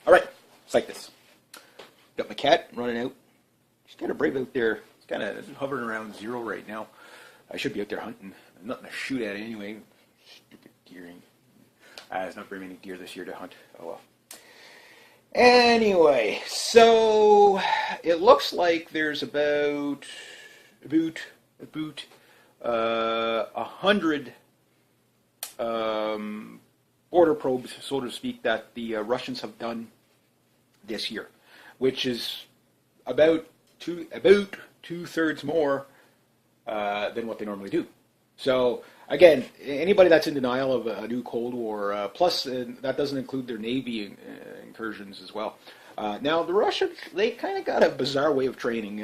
All right, it's like this. Got my cat running out. She's kind of brave out there. It's kind of hovering around 0 right now. I should be out there hunting. Nothing to shoot at anyway. Stupid deering. There's not very many deer this year to hunt. Oh well. Anyway, so it looks like there's about 100 border probes, so to speak, that the Russians have done this year, which is about two-thirds more than what they normally do. So again, anybody that's in denial of a new Cold War, plus that doesn't include their Navy incursions as well. Now the Russians, they kind of got a bizarre way of training.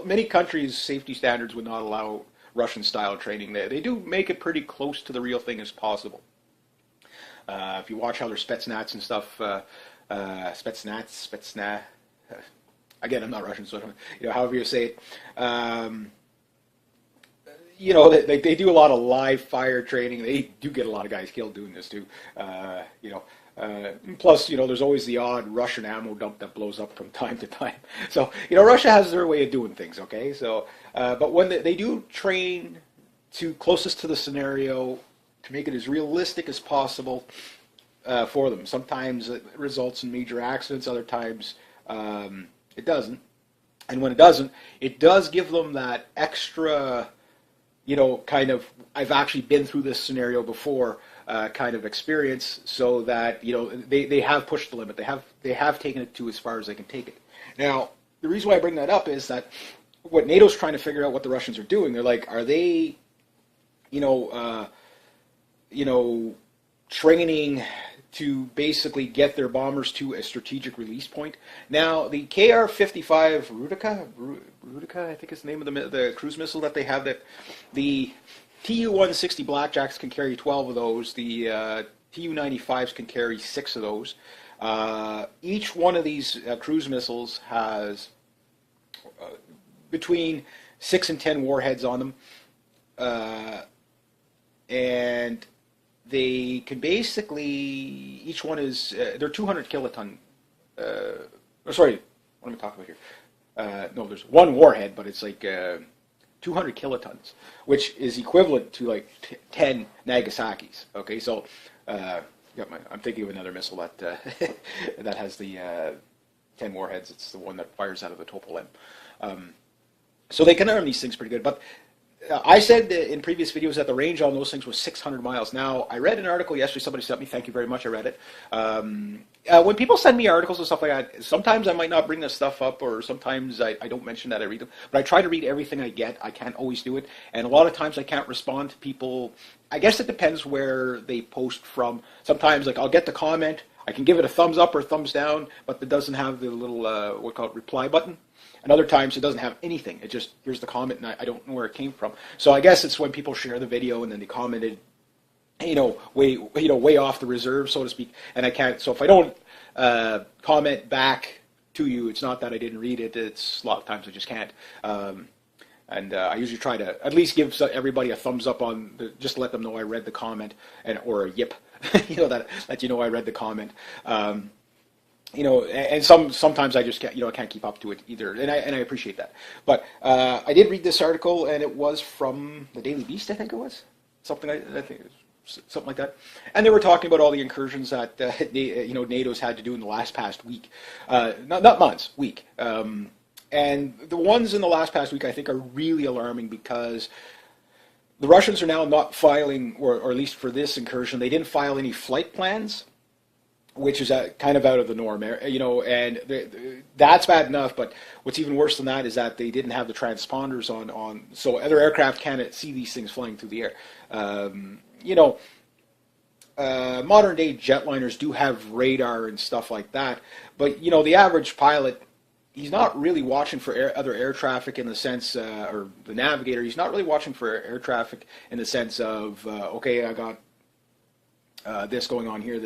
Many countries' safety standards would not allow Russian-style training. They do make it pretty close to the real thing as possible. If you watch how their Spetsnaz and stuff, Spetsnaz. Again, I'm not Russian, so however you say it. They do a lot of live fire training. They do get a lot of guys killed doing this too. Plus, there's always the odd Russian ammo dump that blows up from time to time. So, Russia has their way of doing things. Okay, so but when they do train to closest to the scenario to make it as realistic as possible for them. Sometimes it results in major accidents. Other times it doesn't. And when it doesn't, it does give them that extra, kind of, I've actually been through this scenario before, kind of experience, so that, they have pushed the limit. They have taken it to as far as they can take it. Now, the reason why I bring that up is that what NATO's trying to figure out what the Russians are doing. They're like, are they, training to basically get their bombers to a strategic release point. Now, the KR-55 Rudica, I think is the name of the cruise missile that they have. That the Tu-160 Blackjacks can carry 12 of those. The Tu-95s can carry 6 of those. Each one of these cruise missiles has between 6 and 10 warheads on them. And they can basically, each one is, they're 200 kiloton, sorry, what am I talking about here? No, there's one warhead, but it's like 200 kilotons, which is equivalent to like 10 Nagasaki's. Okay, so I'm thinking of another missile that that has the 10 warheads. It's the one that fires out of the Topol M. So they can arm these things pretty good, but I said in previous videos that the range on those things was 600 miles. Now, I read an article yesterday, somebody sent me, thank you very much, I read it. When people send me articles and stuff like that, sometimes I might not bring this stuff up, or sometimes I don't mention that I read them, but I try to read everything I get. I can't always do it, and a lot of times I can't respond to people. I guess it depends where they post from. Sometimes, like, I'll get the comment, I can give it a thumbs up or thumbs down, but it doesn't have the little, what we call it, reply button. And other times it doesn't have anything. It just, here's the comment, and I don't know where it came from. So I guess it's when people share the video and then they commented, way off the reserve, so to speak. And I can't. So if I don't comment back to you, it's not that I didn't read it. It's a lot of times I just can't. And I usually try to at least give everybody a thumbs up on, just let them know I read the comment, or a yip, that I read the comment. And sometimes I just can't, I can't keep up to it either, and I appreciate that. But I did read this article, and it was from the Daily Beast, I think it was, something I think it was something like that. And they were talking about all the incursions that NATO's had to do in the past week, not months, week. And the ones in the past week I think are really alarming, because the Russians are now not filing, or at least for this incursion, they didn't file any flight plans, which is kind of out of the norm, and that's bad enough. But what's even worse than that is that they didn't have the transponders on, so other aircraft can't see these things flying through the air. Modern day jetliners do have radar and stuff like that, but the average pilot, he's not really watching for other air traffic in the sense, or the navigator, he's not really watching for air traffic in the sense of, okay, I got this going on here,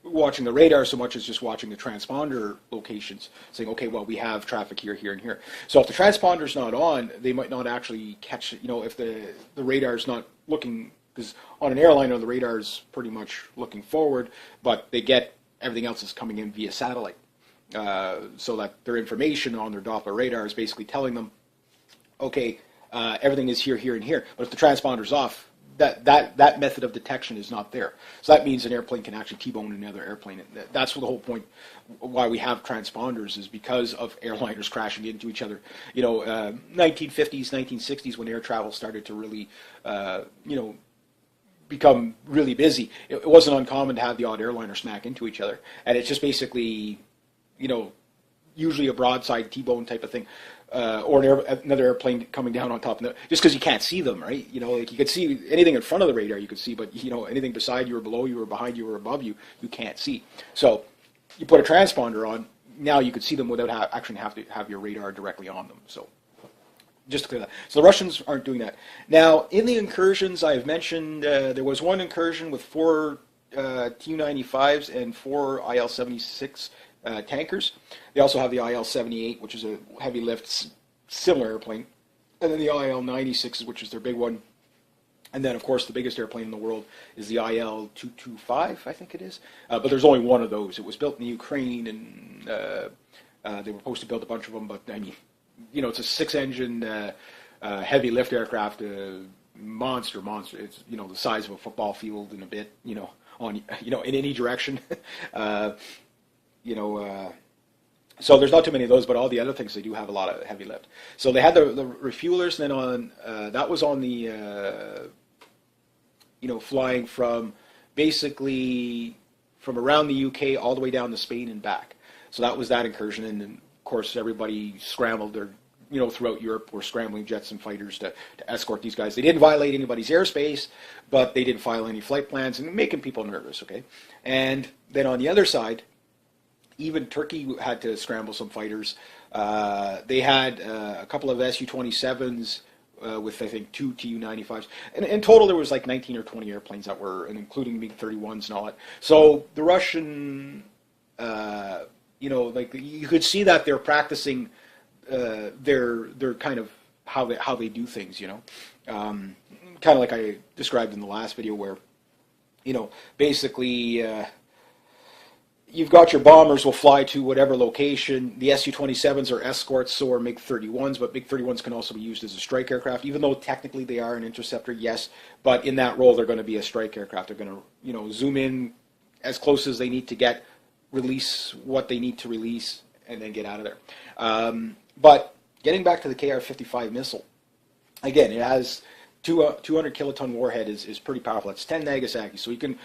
watching the radar so much as just watching the transponder locations, saying, okay, well, we have traffic here, here, and here. So if the transponder's not on, they might not actually catch it, if the radar's not looking, because on an airliner, the radar's pretty much looking forward, but they get everything else is coming in via satellite. So that their information on their Doppler radar is basically telling them, okay, everything is here, here, and here. But if the transponder's off, that method of detection is not there. So that means an airplane can actually T-bone another airplane. That's the whole point why we have transponders, is because of airliners crashing into each other. 1950s, 1960s, when air travel started to really, become really busy, it wasn't uncommon to have the odd airliner smack into each other. And it's just basically, usually a broadside T-bone type of thing. Or another airplane coming down on top of it, just because you can't see them, right? Like you could see anything in front of the radar, you could see, but anything beside you or below you or behind you or above you, you can't see. So you put a transponder on, now you could see them without actually have to have your radar directly on them. So just to clear that. So the Russians aren't doing that. Now, in the incursions, I've mentioned there was one incursion with 4 Tu-95s and 4 IL-76 tankers. They also have the IL-78, which is a heavy lift, similar airplane. And then the IL-96, which is their big one. And then, of course, the biggest airplane in the world is the IL-225, I think it is. But there's only one of those. It was built in the Ukraine, and they were supposed to build a bunch of them. But, I mean, it's a 6-engine heavy lift aircraft, monster. It's, the size of a football field and a bit, in any direction. So there's not too many of those, but all the other things, they do have a lot of heavy lift. So they had the refuelers, and then that was on the, flying from basically from around the UK all the way down to Spain and back. So that was that incursion, and then, of course, everybody scrambled their, throughout Europe were scrambling jets and fighters to escort these guys. They didn't violate anybody's airspace, but they didn't file any flight plans, and making people nervous, okay? And then on the other side, even Turkey had to scramble some fighters. They had a couple of Su-27s with, I think, 2 Tu-95s. And in total, there was like 19 or 20 airplanes that were, and including MiG-31s and all that. So the Russian, you could see that they're practicing their kind of how they do things, kind of like I described in the last video, where, basically, you've got your bombers will fly to whatever location. The Su-27s are escorts, so are MiG-31s, but MiG-31s can also be used as a strike aircraft, even though technically they are an interceptor, yes, but in that role they're going to be a strike aircraft. They're going to, zoom in as close as they need to get, release what they need to release, and then get out of there. But getting back to the KR-55 missile, again, it has 200 kiloton warhead is pretty powerful. It's 10 Nagasaki, so you can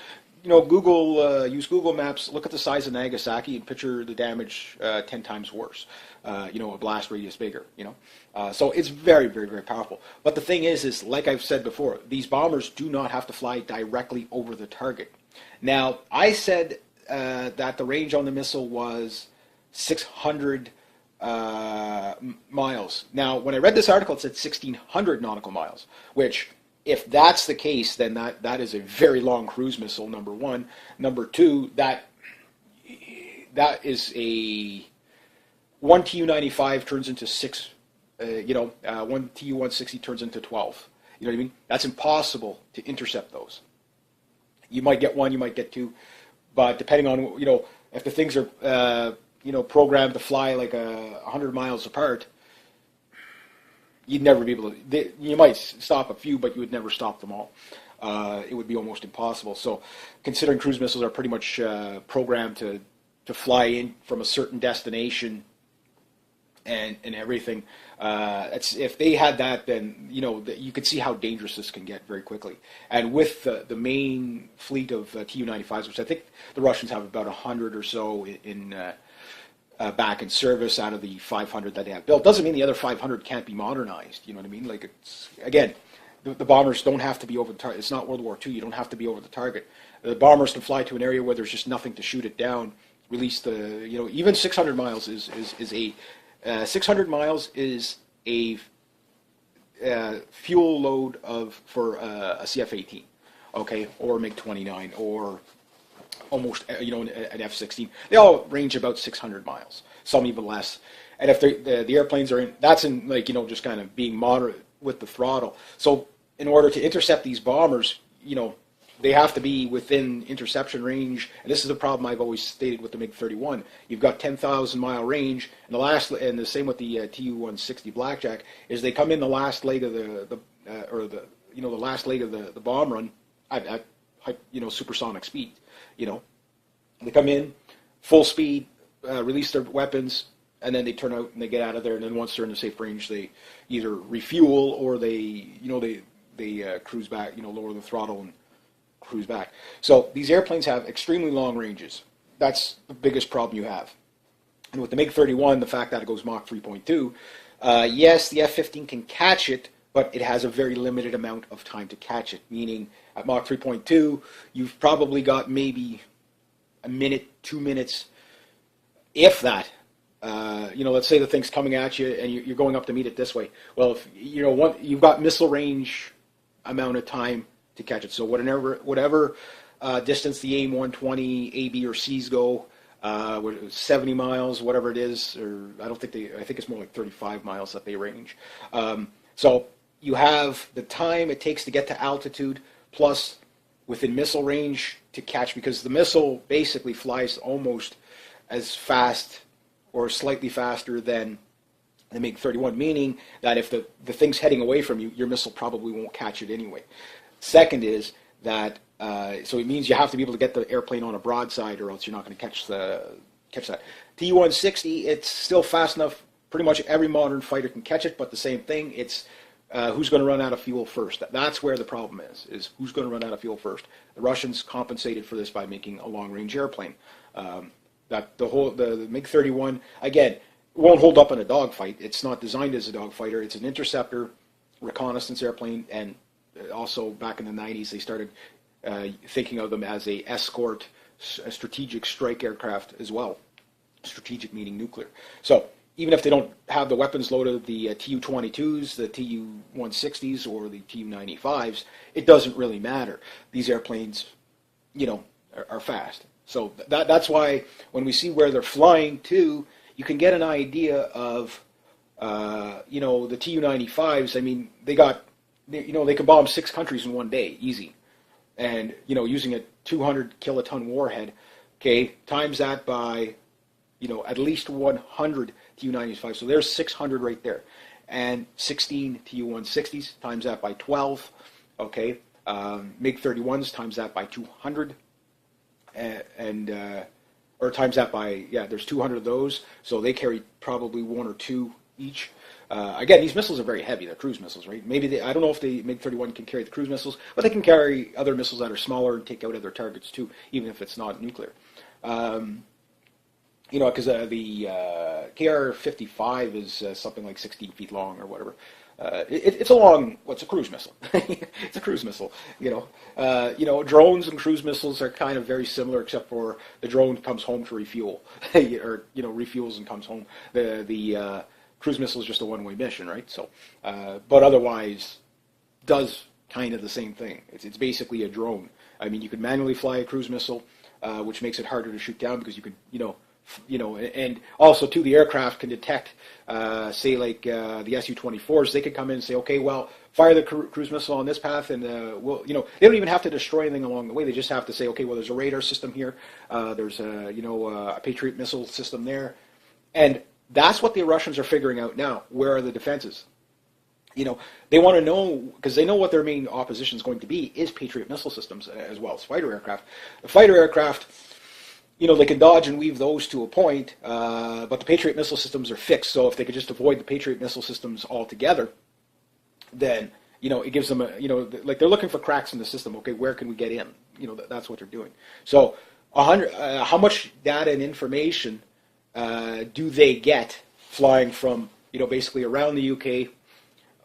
use Google Maps, look at the size of Nagasaki and picture the damage 10 times worse. A blast radius bigger, So it's very, very, very powerful. But the thing is like I've said before, these bombers do not have to fly directly over the target. Now, I said that the range on the missile was 600 miles. Now, when I read this article, it said 1,600 nautical miles, which, if that's the case, then that is a very long cruise missile, number one. Number two, that is a one Tu-95 turns into 6, one Tu-160 turns into 12. You know what I mean? That's impossible to intercept those. You might get one, you might get two, but depending on, if the things are, programmed to fly like 100 miles apart, you'd never be able to. You might stop a few, but you would never stop them all. It would be almost impossible. So, considering cruise missiles are pretty much programmed to fly in from a certain destination and everything, if they had that, then you could see how dangerous this can get very quickly. And with the main fleet of Tu-95s, which I think the Russians have about 100 or so in back in service out of the 500 that they have built, doesn't mean the other 500 can't be modernized. You know what I mean? Like, it's, again, the bombers don't have to be over the target. It's not World War II. You don't have to be over the target. The bombers can fly to an area where there's just nothing to shoot it down. Release the, even 600 miles is a 600 miles is a fuel load for a CF-18, okay, or MiG-29, or almost, an F-16. They all range about 600 miles, some even less. And if the airplanes are in, that's in, just kind of being moderate with the throttle. So in order to intercept these bombers, they have to be within interception range. And this is a problem I've always stated with the MiG-31. You've got 10,000 mile range, and the same with the Tu-160 Blackjack is they come in the last leg of the last leg of the bomb run at supersonic speed. They come in full speed, release their weapons, and then they turn out and they get out of there. And then once they're in the safe range, they either refuel or they cruise back, lower the throttle and cruise back. So these airplanes have extremely long ranges. That's the biggest problem you have. And with the MiG-31, the fact that it goes Mach 3.2, yes, the F-15 can catch it, but it has a very limited amount of time to catch it. Meaning, at Mach 3.2, you've probably got maybe a minute, 2 minutes, if that. Let's say the thing's coming at you and you're going up to meet it this way. Well, if you've got missile range amount of time to catch it. So whatever distance the AIM-120 A, B, or C's go, 70 miles, whatever it is, or I think it's more like 35 miles that they range. So you have the time it takes to get to altitude, plus within missile range to catch, because the missile basically flies almost as fast or slightly faster than the MiG-31, meaning that if the thing's heading away from you, your missile probably won't catch it anyway. Second is that, so it means you have to be able to get the airplane on a broadside or else you're not going to catch that. Tu-160, it's still fast enough, pretty much every modern fighter can catch it, but the same thing, it's who's going to run out of fuel first. That's where the problem is who's going to run out of fuel first. The Russians compensated for this by making a long-range airplane. That the MiG-31, again, won't hold up in a dogfight. It's not designed as a dogfighter. It's an interceptor, reconnaissance airplane, and also back in the 90s they started thinking of them as a escort, a strategic strike aircraft as well. Strategic meaning nuclear. So even if they don't have the weapons loaded, the Tu-22s, the Tu-160s, or the Tu-95s, it doesn't really matter. These airplanes, are fast. So that's why when we see where they're flying to, you can get an idea of, the Tu-95s. I mean, they can bomb 6 countries in one day, easy. And, using a 200 kiloton warhead, okay, times that by, at least 100 Tu-95s. So there's 600 right there. And 16 Tu-160s, times that by 12, okay. MiG-31s, times that by 200. Or times that by, there's 200 of those, so they carry probably 1 or 2 each. Again, these missiles are very heavy. They're cruise missiles, right? Maybe I don't know if the MiG-31 can carry the cruise missiles, but they can carry other missiles that are smaller and take out other targets too, even if it's not nuclear. Because the KR-55 is something like 16 feet long or whatever. It's a cruise missile. It's a cruise missile. Drones and cruise missiles are kind of very similar, except for the drone comes home to refuel, or refuels and comes home. The cruise missile is just a one-way mission, right? So, but otherwise, does kind of the same thing. It's basically a drone. I mean, you could manually fly a cruise missile, which makes it harder to shoot down because you could, and also too, the aircraft can detect, say like the Su-24s. They could come in and say, okay, well, fire the cruise missile on this path, and we'll, they don't even have to destroy anything along the way. They just have to say, okay, well, there's a radar system here, there's a Patriot missile system there, and that's what the Russians are figuring out now. Where are the defenses? They want to know, because they know what their main opposition is going to be is Patriot missile systems as well as fighter aircraft. The fighter aircraft, they can dodge and weave those to a point, but the Patriot missile systems are fixed. So if they could just avoid the Patriot missile systems altogether, then, it gives them like they're looking for cracks in the system. Okay, where can we get in? That's what they're doing. So how much data and information do they get flying from, basically around the UK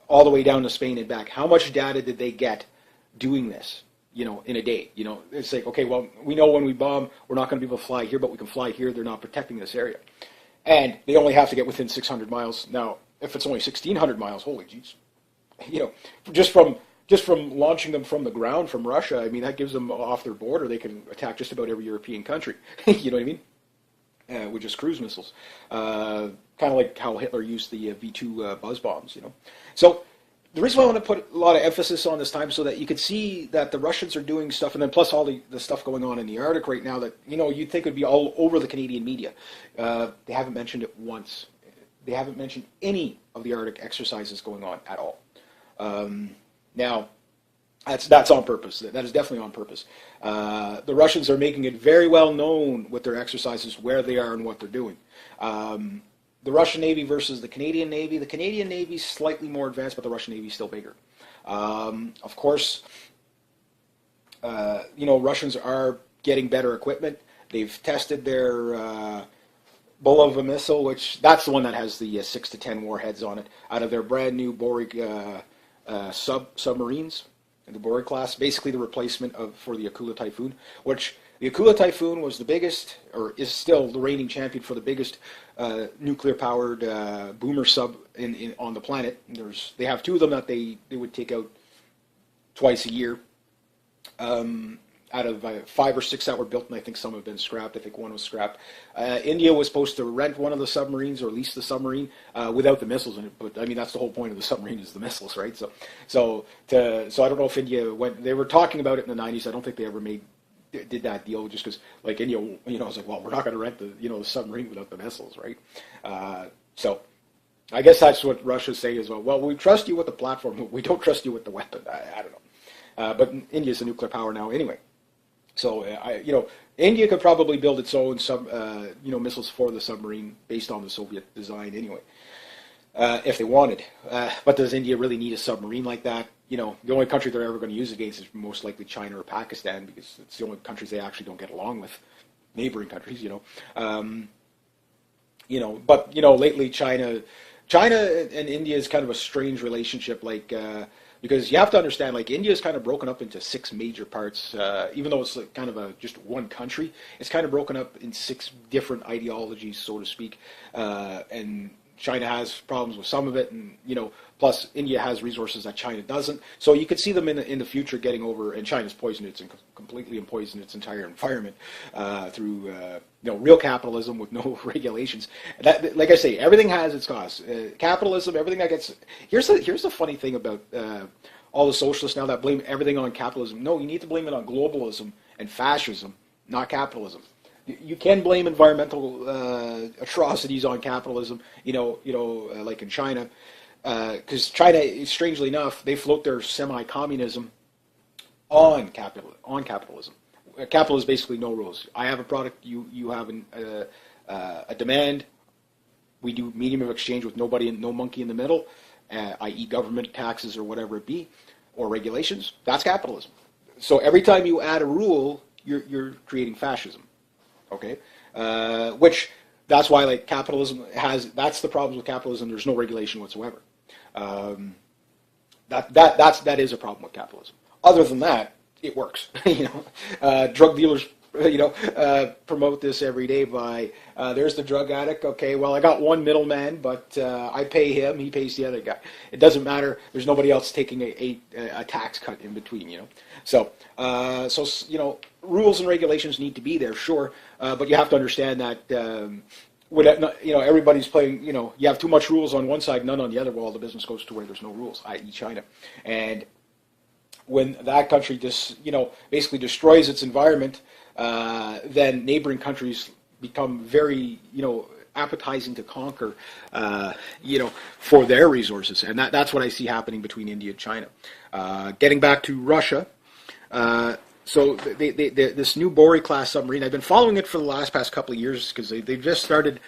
all the way down to Spain and back? How much data did they get doing this? In a day, it's like, okay, well, we know when we bomb, we're not going to be able to fly here, but we can fly here. They're not protecting this area. And they only have to get within 600 miles. Now, if it's only 1,600 miles, holy jeez. Just from launching them from the ground from Russia, I mean, that gives them off their border. They can attack just about every European country. You know what I mean? With just cruise missiles. Kind of like how Hitler used the V2 buzz bombs, So the reason why I want to put a lot of emphasis on this time so that you could see that the Russians are doing stuff, and then plus all the stuff going on in the Arctic right now that, you'd think would be all over the Canadian media. They haven't mentioned it once. They haven't mentioned any of the Arctic exercises going on at all. Now, that's on purpose. That is definitely on purpose. The Russians are making it very well known with their exercises where they are and what they're doing. The Russian Navy versus the Canadian Navy. The Canadian Navy is slightly more advanced, but the Russian Navy is still bigger. Of course, Russians are getting better equipment. They've tested their Bulava missile, which that's the one that has the 6 to 10 warheads on it, out of their brand new Borig submarines, the Borig class, basically the replacement for the Akula Typhoon, which the Akula Typhoon was the biggest, or is still the reigning champion for the biggest nuclear-powered boomer sub on the planet. They have two of them that they would take out twice a year. Out of 5 or 6 that were built, and I think some have been scrapped. I think one was scrapped. India was supposed to rent one of the submarines or lease the submarine without the missiles in it. But I mean, that's the whole point of the submarine is the missiles, right? So I don't know if India went. They were talking about it in the 90s. I don't think they ever did that deal just because, like, India, was like, well, we're not going to rent the submarine without the missiles, right? So I guess that's what Russia's saying as well. Well, we trust you with the platform, but we don't trust you with the weapon. I don't know. But India's a nuclear power now anyway. So, India could probably build its own missiles for the submarine based on the Soviet design anyway, if they wanted. But does India really need a submarine like that? The only country they're ever going to use it against is most likely China or Pakistan, because it's the only countries they actually don't get along with, neighboring countries, But, lately China and India is kind of a strange relationship, because you have to understand, India is kind of broken up into 6 major parts, even though it's kind of just one country. It's kind of broken up in 6 different ideologies, so to speak, and China has problems with some of it, and plus India has resources that China doesn't. So you could see them in the future getting over, and China's completely poisoned its entire environment through real capitalism with no regulations. That, like I say, everything has its costs. Capitalism, everything that gets. Here's the funny thing about all the socialists now that blame everything on capitalism. No, you need to blame it on globalism and fascism, not capitalism. You can blame environmental atrocities on capitalism, like in China, because China, strangely enough, they float their semi-communism on capitalism. Capital is basically no rules. I have a product, you have a demand. We do medium of exchange with no monkey in the middle, i.e. government taxes or whatever it be, or regulations. That's capitalism. So every time you add a rule, you're creating fascism. Okay, which that's why capitalism that's the problem with capitalism. There's no regulation whatsoever. That is a problem with capitalism. Other than that, it works. Drug dealers, promote this every day by there's the drug addict. Okay, well, I got one middleman, but I pay him. He pays the other guy. It doesn't matter. There's nobody else taking a tax cut in between. So rules and regulations need to be there, sure, but you have to understand that everybody's playing. You have too much rules on one side, none on the other. Well, the business goes to where there's no rules, i.e. China, and when that country basically destroys its environment, then neighboring countries become very appetizing to conquer, for their resources, and that's what I see happening between India and China. Getting back to Russia. So this new Bory class submarine, I've been following it for the past couple of years because they've just started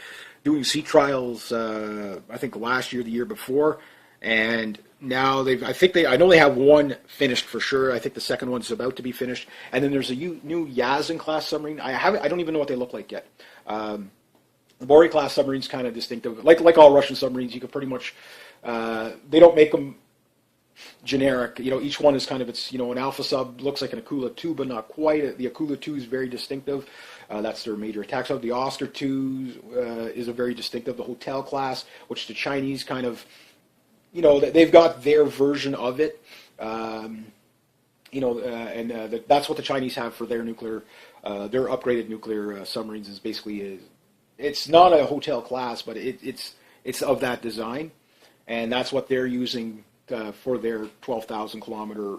doing sea trials. I think last year, the year before, and now I know they have one finished for sure. I think the second one's about to be finished, and then there's a new Yazin class submarine. I don't even know what they look like yet. The Bory class submarine's kind of distinctive, like all Russian submarines. You could pretty much they don't make them generic. Each one is kind of its, an Alpha sub looks like an Akula 2, but not quite. The Akula 2 is very distinctive. That's their major attack sub. The Oscar 2 is a very distinctive. The Hotel class, which the Chinese kind of, they've got their version of it. And that's what the Chinese have for their nuclear, their upgraded nuclear submarines is basically, it's not a Hotel class, but it's of that design. And that's what they're using for their 12,000 kilometer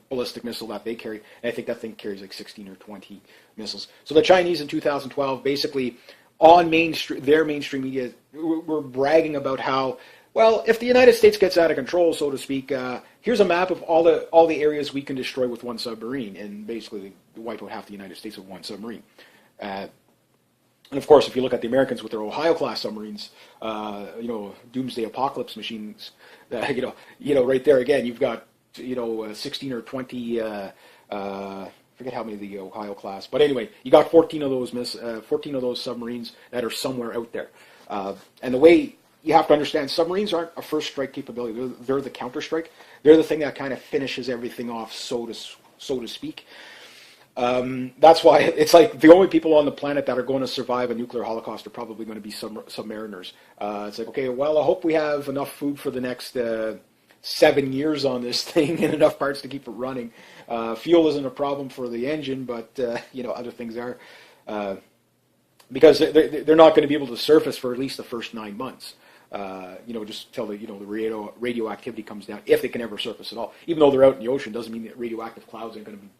ballistic missile that they carry. And I think that thing carries like 16 or 20 missiles. So the Chinese in 2012 basically on their mainstream media were bragging about how, well, if the United States gets out of control, so to speak, here's a map of all the areas we can destroy with one submarine, and basically wipe out half the United States with one submarine. And of course, if you look at the Americans with their Ohio-class submarines, doomsday apocalypse machines, right there again, you've got 16 or 20. Forget how many of the Ohio-class, but anyway, you got 14 of those submarines that are somewhere out there. And the way you have to understand, submarines aren't a first strike capability; they're the counter strike. They're the thing that kind of finishes everything off, so to speak. That's why it's like the only people on the planet that are going to survive a nuclear holocaust are probably going to be submariners. It's like, okay, well, I hope we have enough food for the next 7 years on this thing and enough parts to keep it running. Fuel isn't a problem for the engine, but other things are, because they're not going to be able to surface for at least the first 9 months. Just till the radioactivity comes down, if they can ever surface at all. Even though they're out in the ocean, doesn't mean that radioactive clouds aren't going to be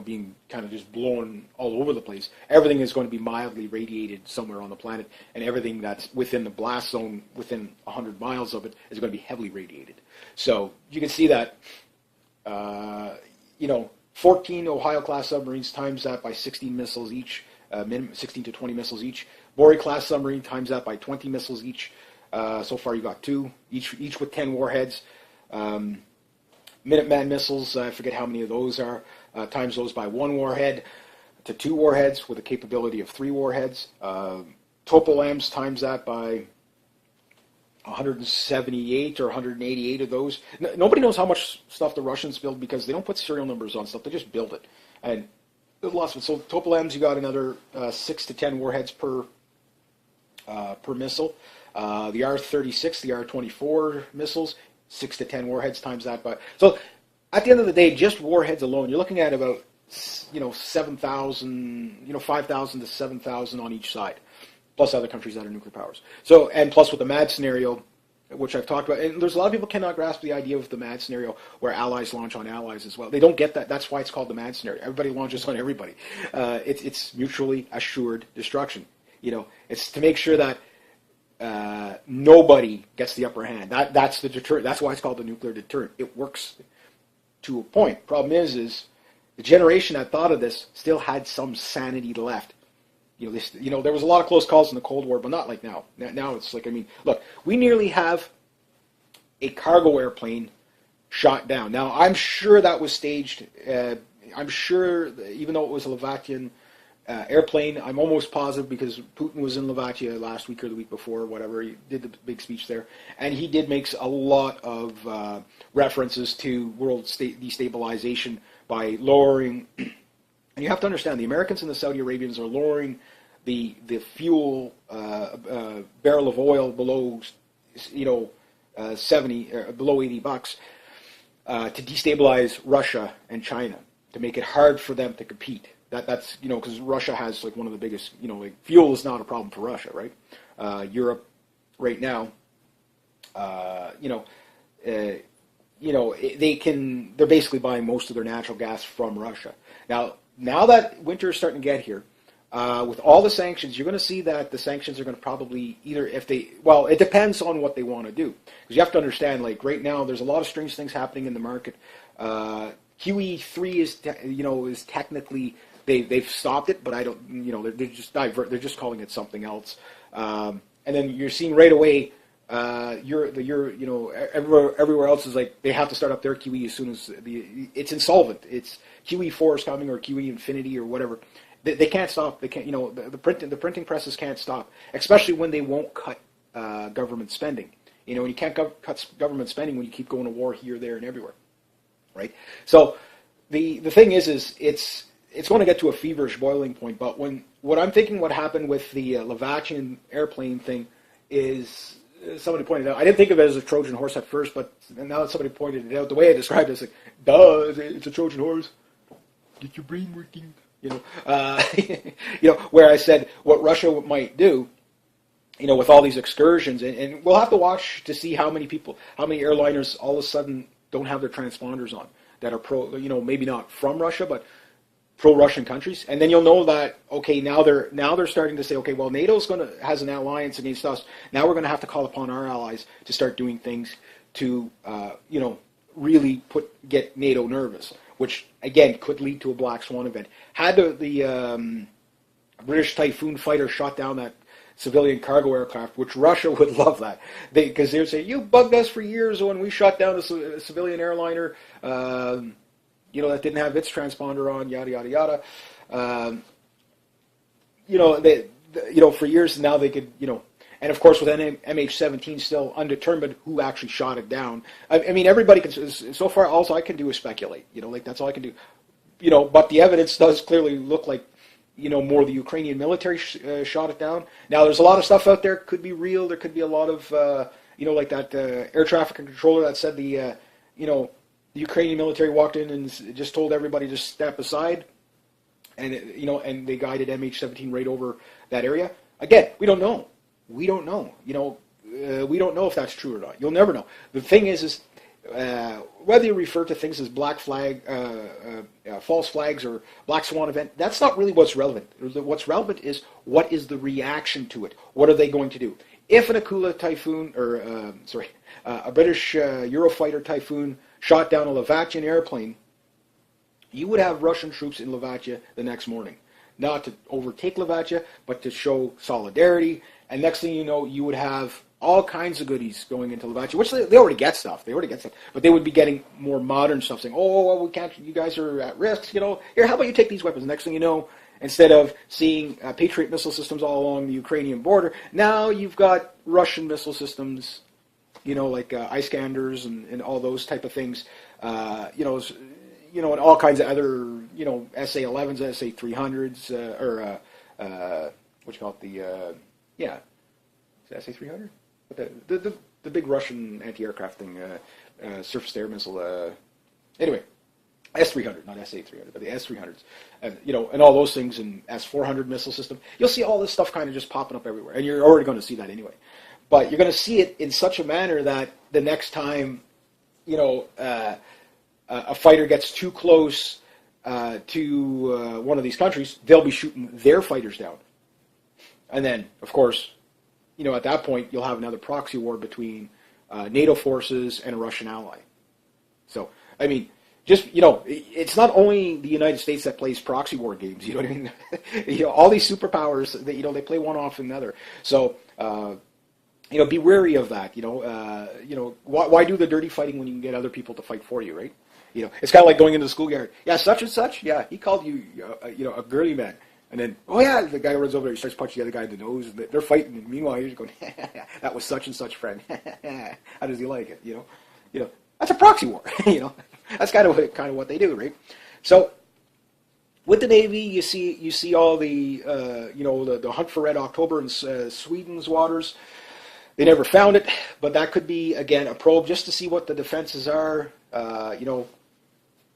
being kind of just blown all over the place. Everything is going to be mildly radiated somewhere on the planet, and everything that's within the blast zone, within 100 miles of it, is going to be heavily radiated. So you can see that, 14 Ohio-class submarines times that by 16 missiles each, 16 to 20 missiles each. Bory-class submarine times that by 20 missiles each. So far you got 2, each with 10 warheads. Minuteman missiles, I forget how many of those are, times those by 1 warhead to 2 warheads with a capability of 3 warheads. Topolams times that by 178 or 188 of those. Nobody knows how much stuff the Russians build because they don't put serial numbers on stuff, they just build it. And there's lots of it. So Topolams, you got another 6 to 10 warheads per missile. The R-36, the R-24 missiles, 6 to 10 warheads times that by. So at the end of the day, just warheads alone, you're looking at about 7,000, 5,000 to 7,000 on each side, plus other countries that are nuclear powers. So, and plus with the MAD scenario, which I've talked about, and there's a lot of people cannot grasp the idea of the MAD scenario where allies launch on allies as well. They don't get that. That's why it's called the MAD scenario. Everybody launches on everybody. It's mutually assured destruction. It's to make sure that nobody gets the upper hand. That's the deterrent. That's why it's called the nuclear deterrent. It works to a point. Problem is the generation that thought of this still had some sanity left. There was a lot of close calls in the Cold War, but not like now. Now it's like, look, we nearly have a cargo airplane shot down. Now, I'm sure that was staged. I'm sure, even though it was a Latvian airplane, I'm almost positive because Putin was in Latvia last week or the week before, whatever. He did the big speech there. And he did make a lot of references to world destabilization by lowering. And you have to understand, the Americans and the Saudi Arabians are lowering the fuel barrel of oil below 70 below $80 to destabilize Russia and China, to make it hard for them to compete. That's because Russia has like one of the biggest, fuel is not a problem for Russia, right? Europe right now, they're basically buying most of their natural gas from Russia. Now that winter is starting to get here, with all the sanctions, you're going to see that the sanctions are going to probably it depends on what they want to do. Because you have to understand, like right now, there's a lot of strange things happening in the market. QE3 is technically, they've stopped it, but I don't, they're just calling it something else. And then you're seeing right away, everywhere else is like they have to start up their QE as soon as it's insolvent. It's QE4 is coming, or QE Infinity, or whatever. They can't stop. They can't. The printing presses can't stop, especially when they won't cut government spending. And you can't cut government spending when you keep going to war here, there, and everywhere, right? So the thing is it's going to get to a feverish boiling point. But what I'm thinking, what happened with the Latvian airplane thing is. Somebody pointed out, I didn't think of it as a Trojan horse at first, but now that somebody pointed it out, the way I described it is like, duh, it's a Trojan horse. Get your brain working. Where I said what Russia might do with all these excursions, and we'll have to watch to see how many airliners all of a sudden don't have their transponders on that are maybe not from Russia, but pro-Russian countries, and then you'll know that okay, now they're starting to say, okay, well, NATO's has an alliance against us. Now we're going to have to call upon our allies to start doing things to really get NATO nervous, which again could lead to a black swan event. Had the British Typhoon fighter shot down that civilian cargo aircraft, which Russia would love that, because they would say, you bugged us for years when we shot down a civilian airliner. That didn't have its transponder on, yada yada yada. For years now they could, and of course with MH17 still undetermined who actually shot it down. I mean, everybody can. So far, all I can do is speculate. That's all I can do. But the evidence does clearly look like, more the Ukrainian military shot it down. Now, there's a lot of stuff out there could be real. There could be a lot of, like that air traffic controller that said the Ukrainian military walked in and just told everybody to step aside, and and they guided MH17 right over that area. Again, we don't know. We don't know. We don't know if that's true or not. You'll never know. The thing is whether you refer to things as black flag, false flags, or black swan event, that's not really what's relevant. What's relevant is what is the reaction to it. What are they going to do? If an Akula Typhoon, or a British Eurofighter Typhoon shot down a Latvian airplane, you would have Russian troops in Latvia the next morning. Not to overtake Latvia, but to show solidarity. And next thing you know, you would have all kinds of goodies going into Latvia, which they already get stuff. But they would be getting more modern stuff, saying, oh, well, we can't, you guys are at risk, here, how about you take these weapons? Next thing you know, instead of seeing Patriot missile systems all along the Ukrainian border, now you've got Russian missile systems, like Iskanders and all those type of things, and all kinds of other, SA-11s, SA-300s, or what you call it, is it SA-300? The big Russian anti-aircraft thing, surface-to-air missile, anyway, S-300, not SA-300, but the S-300s, and all those things, and S-400 missile system. You'll see all this stuff kind of just popping up everywhere, and you're already going to see that anyway. But you're going to see it in such a manner that the next time, a fighter gets too close to one of these countries, they'll be shooting their fighters down. And then, of course, at that point, you'll have another proxy war between NATO forces and a Russian ally. So, I mean, just, it's not only the United States that plays proxy war games, you know what I mean? All these superpowers, they play one off another. So, be wary of that. Why do the dirty fighting when you can get other people to fight for you, right? It's kind of like going into the schoolyard. Yeah, such and such. Yeah, he called you, a girly man. And then, oh yeah, the guy runs over there, he starts punching the other guy in the nose, and they're fighting. And meanwhile, you're just going, that was such and such friend. How does he like it? That's a proxy war. That's kind of what they do, right? So, with the Navy, you see all the the hunt for Red October in Sweden's waters. They never found it, but that could be again a probe just to see what the defenses are.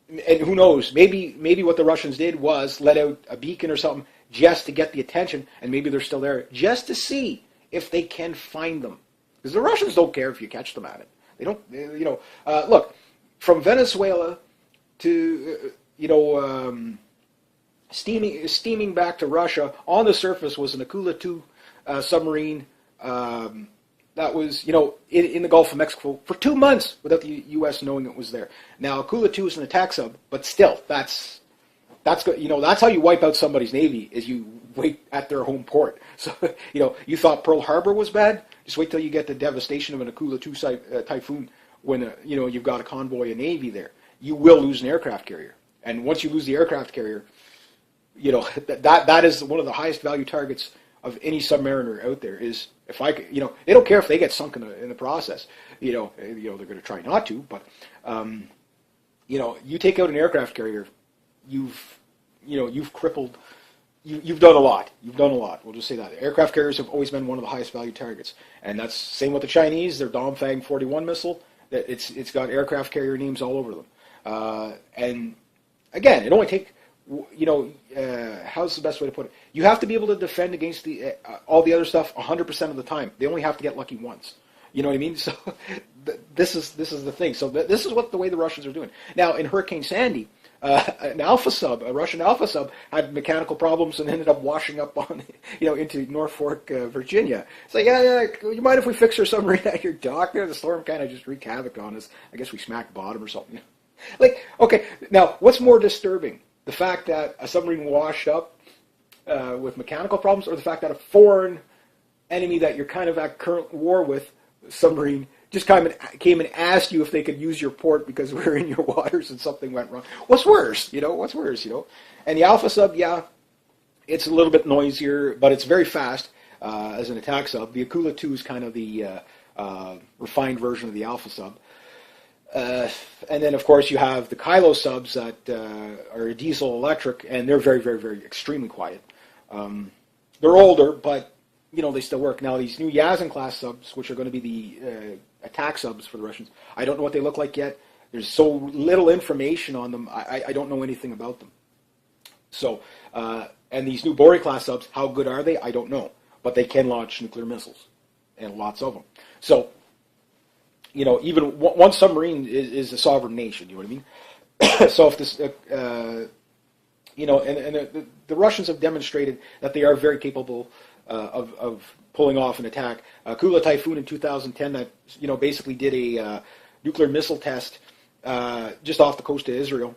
And who knows? Maybe what the Russians did was let out a beacon or something just to get the attention, and maybe they're still there, just to see if they can find them. Because the Russians don't care if you catch them at it. They don't. Look, from Venezuela to steaming back to Russia on the surface was an Akula 2 submarine. That was, in the Gulf of Mexico for 2 months without the U.S. knowing it was there. Now, Akula 2 is an attack sub, but still, that's good. That's how you wipe out somebody's navy, is you wait at their home port. So, you thought Pearl Harbor was bad? Just wait till you get the devastation of an Akula 2 typhoon when, you've got a convoy of navy there. You will lose an aircraft carrier. And once you lose the aircraft carrier, that is one of the highest value targets of any submariner out there. Is if I could, they don't care if they get sunk in the process. They're going to try not to, but you take out an aircraft carrier, you've crippled. You've done a lot. We'll just say that. Aircraft carriers have always been one of the highest value targets, and that's same with the Chinese. Their Dongfang 41 missile, it's got aircraft carrier names all over them. And again, it only take how's the best way to put it? You have to be able to defend against the all the other stuff 100% of the time. They only have to get lucky once. You know what I mean? So this is the thing. So this is what the way the Russians are doing now. In Hurricane Sandy, a Russian Alpha sub, had mechanical problems and ended up washing up on into Norfolk, Virginia. It's like, yeah, you mind if we fix our submarine at your dock there? The storm kind of just wreaked havoc on us. I guess we smacked bottom or something. Like, okay, now what's more disturbing? The fact that a submarine washed up with mechanical problems, or the fact that a foreign enemy that you're kind of at current war with, submarine, just came and asked you if they could use your port because we're in your waters and something went wrong? What's worse? What's worse? And the Alpha sub, yeah, it's a little bit noisier, but it's very fast as an attack sub. The Akula 2 is kind of the refined version of the Alpha sub. And then, of course, you have the Kylo subs that are diesel electric, and they're very, very, very extremely quiet. They're older, but they still work. Now, these new Yazan class subs, which are going to be the attack subs for the Russians, I don't know what they look like yet. There's so little information on them. I don't know anything about them. So, and these new Bori class subs, how good are they? I don't know. But they can launch nuclear missiles, and lots of them. So, even one submarine is a sovereign nation. You know what I mean? So if this, the Russians have demonstrated that they are very capable of pulling off an attack. Kula Typhoon in 2010 that basically did a nuclear missile test just off the coast of Israel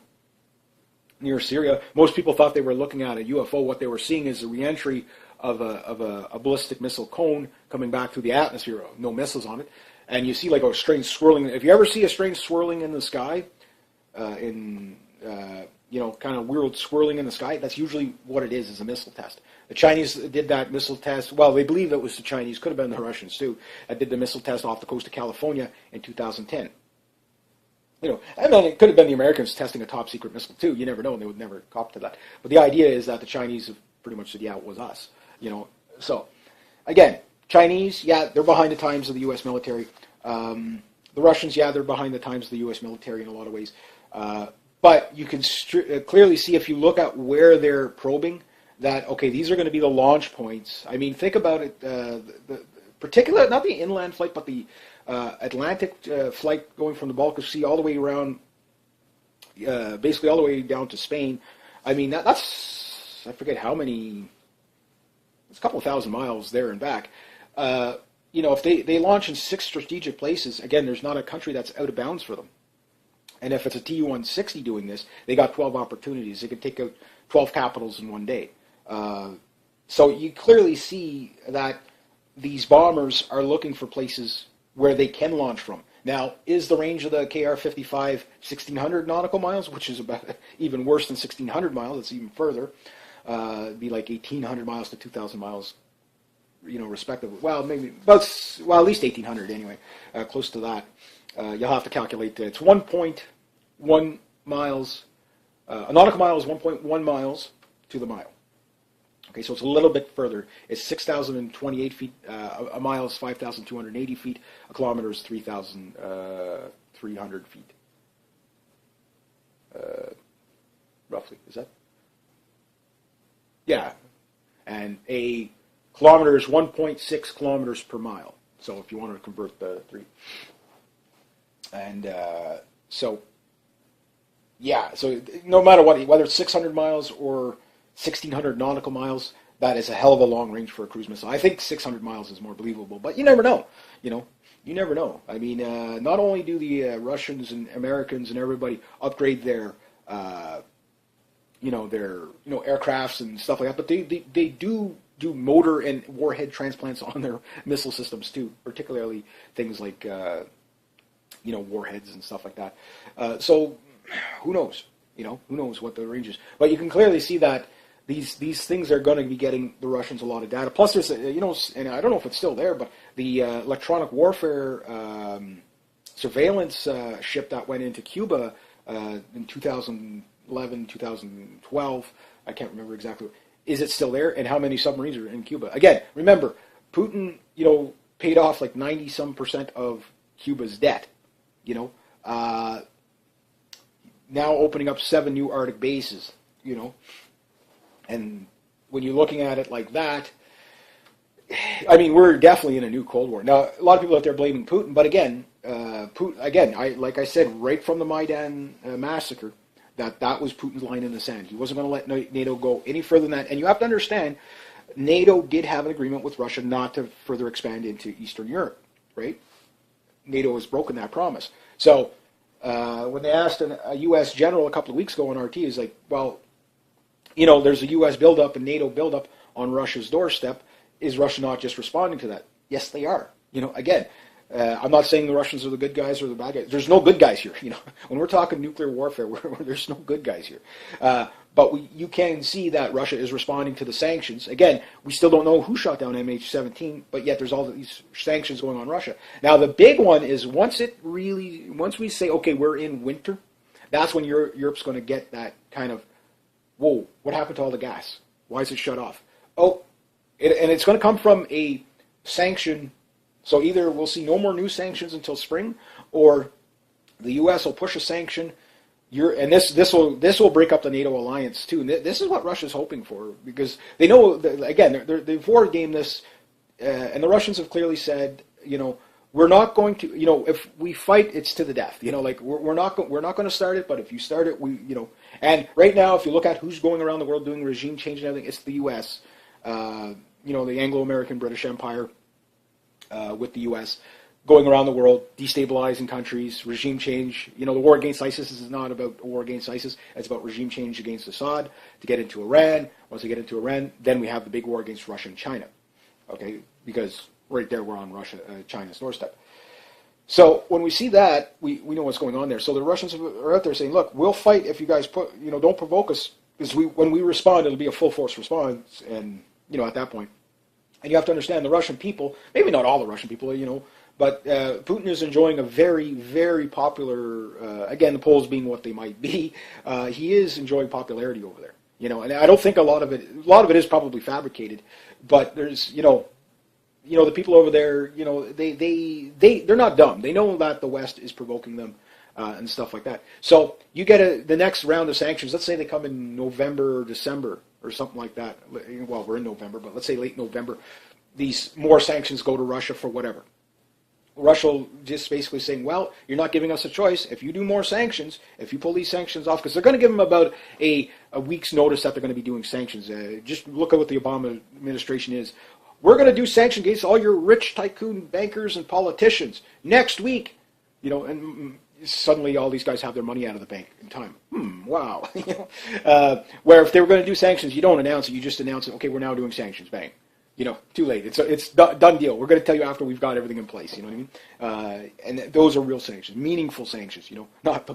near Syria. Most people thought they were looking at a UFO. What they were seeing is a reentry of a ballistic missile cone coming back through the atmosphere. No missiles on it. And you see like a strange swirling. If you ever see a strange swirling in the sky, kind of weird swirling in the sky, that's usually what it is a missile test. The Chinese did that missile test. Well, they believe it was the Chinese. Could have been the Russians too. That did the missile test off the coast of California in 2010. And then it could have been the Americans testing a top secret missile too. You never know, and they would never cop to that. But the idea is that the Chinese have pretty much said, yeah, it was us. So again, Chinese, yeah, they're behind the times of the U.S. military. The Russians, yeah, they're behind the times of the U.S. military in a lot of ways. But you can clearly see if you look at where they're probing that, okay, these are going to be the launch points. I mean, think about it, particular, not the inland flight, but the Atlantic flight going from the Baltic Sea all the way around, basically all the way down to Spain. I mean, that's, I forget how many, it's a couple of thousand miles there and back. If they launch in 6 strategic places, again, there's not a country that's out of bounds for them. And if it's a Tu-160 doing this, they got 12 opportunities. They could take out 12 capitals in one day. So you clearly see that these bombers are looking for places where they can launch from. Now, is the range of the KR-55 1,600 nautical miles, which is about even worse than 1,600 miles? It's even further. It'd be like 1,800 miles to 2,000 miles, respectively. Well, maybe, at least 1,800 anyway, close to that. You'll have to calculate that. It's 1.1 miles. A nautical mile is 1.1 miles to the mile. Okay, so it's a little bit further. It's 6,028 feet. A mile is 5,280 feet. A kilometer is 3,300 feet. Roughly, is that? Yeah. And a kilometer is 1.6 kilometers per mile. So if you want to convert the three. And so no matter what, whether it's 600 miles or 1,600 nautical miles, that is a hell of a long range for a cruise missile. I think 600 miles is more believable, but you never know. You never know. I mean, not only do the Russians and Americans and everybody upgrade their, aircrafts and stuff like that, but they do motor and warhead transplants on their missile systems too, particularly things like, warheads and stuff like that. So who knows? Who knows what the range is? But you can clearly see that these things are going to be getting the Russians a lot of data. Plus, there's and I don't know if it's still there, but the electronic warfare surveillance ship that went into Cuba in 2011, 2012. I can't remember exactly. Is it still there? And how many submarines are in Cuba? Again, remember, Putin, paid off like 90-some% of Cuba's debt. Now opening up 7 new Arctic bases. you know, and when you're looking at it like that, I mean, we're definitely in a new Cold War. Now, a lot of people out there blaming Putin, but again, like I said, right from the Maidan massacre, that was Putin's line in the sand. He wasn't going to let NATO go any further than that. And you have to understand, NATO did have an agreement with Russia not to further expand into Eastern Europe, right? NATO has broken that promise. So when they asked a U.S. general a couple of weeks ago on RT, he's like, well, you know, there's a U.S. buildup and NATO buildup on Russia's doorstep. Is Russia not just responding to that? Yes, they are. You know, again, I'm not saying the Russians are the good guys or the bad guys. There's no good guys here. You know, when we're talking nuclear warfare, there's no good guys here. But you can see that Russia is responding to the sanctions. Again, we still don't know who shot down MH17, but yet there's all these sanctions going on Russia. Now, the big one is once we say, okay, we're in winter, that's when Europe's going to get that kind of, whoa, what happened to all the gas? Why is it shut off? Oh, and it's going to come from a sanction. So either we'll see no more new sanctions until spring, or the U.S. will push a sanction. And this will break up the NATO alliance too. And this is what Russia's hoping for, because they know again they've war gamed this, and the Russians have clearly said, you know, we're not going to, you know, if we fight, it's to the death. You know, like we're not going to start it, but if you start it, you know. And right now, if you look at who's going around the world doing regime change and everything, it's the U.S. You know, the Anglo-American British Empire with the U.S. going around the world, destabilizing countries, regime change. You know, the war against ISIS is not about a war against ISIS. It's about regime change against Assad to get into Iran. Once we get into Iran, then we have the big war against Russia and China. Okay, because right there we're on China's doorstep. So when we see that, we know what's going on there. So the Russians are out there saying, look, we'll fight if you guys don't provoke us, because when we respond, it'll be a full force response, and you know, at that point. And you have to understand the Russian people, maybe not all the Russian people, you know, but Putin is enjoying a very, very popular, again, the polls being what they might be, he is enjoying popularity over there, you know, and I don't think a lot of it is probably fabricated, but there's, you know, the people over there, you know, they're not dumb. They know that the West is provoking them and stuff like that. So you get the next round of sanctions, let's say they come in November or December, or something like that. Well, we're in November, but let's say late November, these more sanctions go to Russia for whatever. Russia just basically saying, well, you're not giving us a choice. If you do more sanctions, if you pull these sanctions off, because they're going to give them about a week's notice that they're going to be doing sanctions. Just look at what the Obama administration is. We're going to do sanctions against all your rich tycoon bankers and politicians next week. You know, and suddenly all these guys have their money out of the bank in time. Wow. You know, where if they were going to do sanctions, you don't announce it. You just announce it. Okay, we're now doing sanctions. Bang. You know, too late. It's done deal. We're going to tell you after we've got everything in place. You know what I mean? And those are real sanctions, meaningful sanctions. You know, not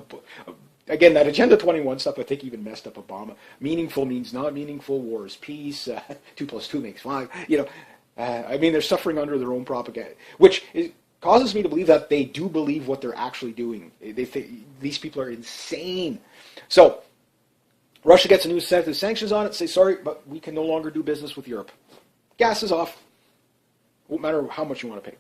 again that Agenda 21 stuff. I think even messed up Obama. Meaningful means not meaningful. War is peace. 2 + 2 makes 5. You know, I mean they're suffering under their own propaganda, which causes me to believe that they do believe what they're actually doing. They think these people are insane. So Russia gets a new set of sanctions on it. Say sorry, but we can no longer do business with Europe. Gas is off. Won't matter how much you want to pay.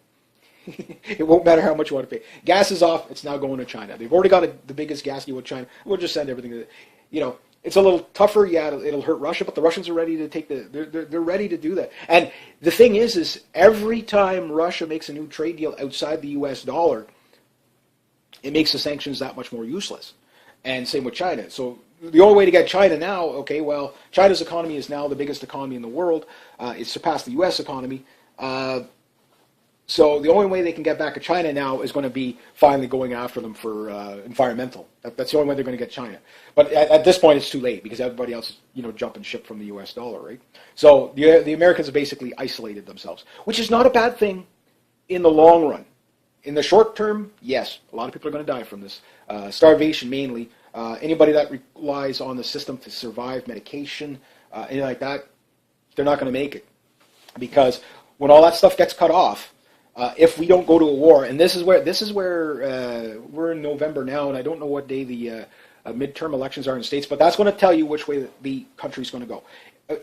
It won't matter how much you want to pay. Gas is off. It's now going to China. They've already got the biggest gas deal with China. We'll just send everything to, you know, it's a little tougher. Yeah, it'll hurt Russia, but the Russians are ready to take they're ready to do that. And the thing is every time Russia makes a new trade deal outside the U.S. dollar, it makes the sanctions that much more useless. And same with China. So the only way to get China now, okay, well, China's economy is now the biggest economy in the world. It's surpassed the U.S. economy. So the only way they can get back at China now is going to be finally going after them for environmental. That's the only way they're going to get China. But at this point, it's too late because everybody else is, you know, jumping ship from the U.S. dollar, right? So the Americans have basically isolated themselves, which is not a bad thing in the long run. In the short term, yes, a lot of people are going to die from this. Starvation mainly. Anybody that relies on the system to survive, medication, anything like that, they're not going to make it. Because when all that stuff gets cut off, if we don't go to a war, and this is where we're in November now, and I don't know what day the midterm elections are in the States, but that's going to tell you which way the country's going to go.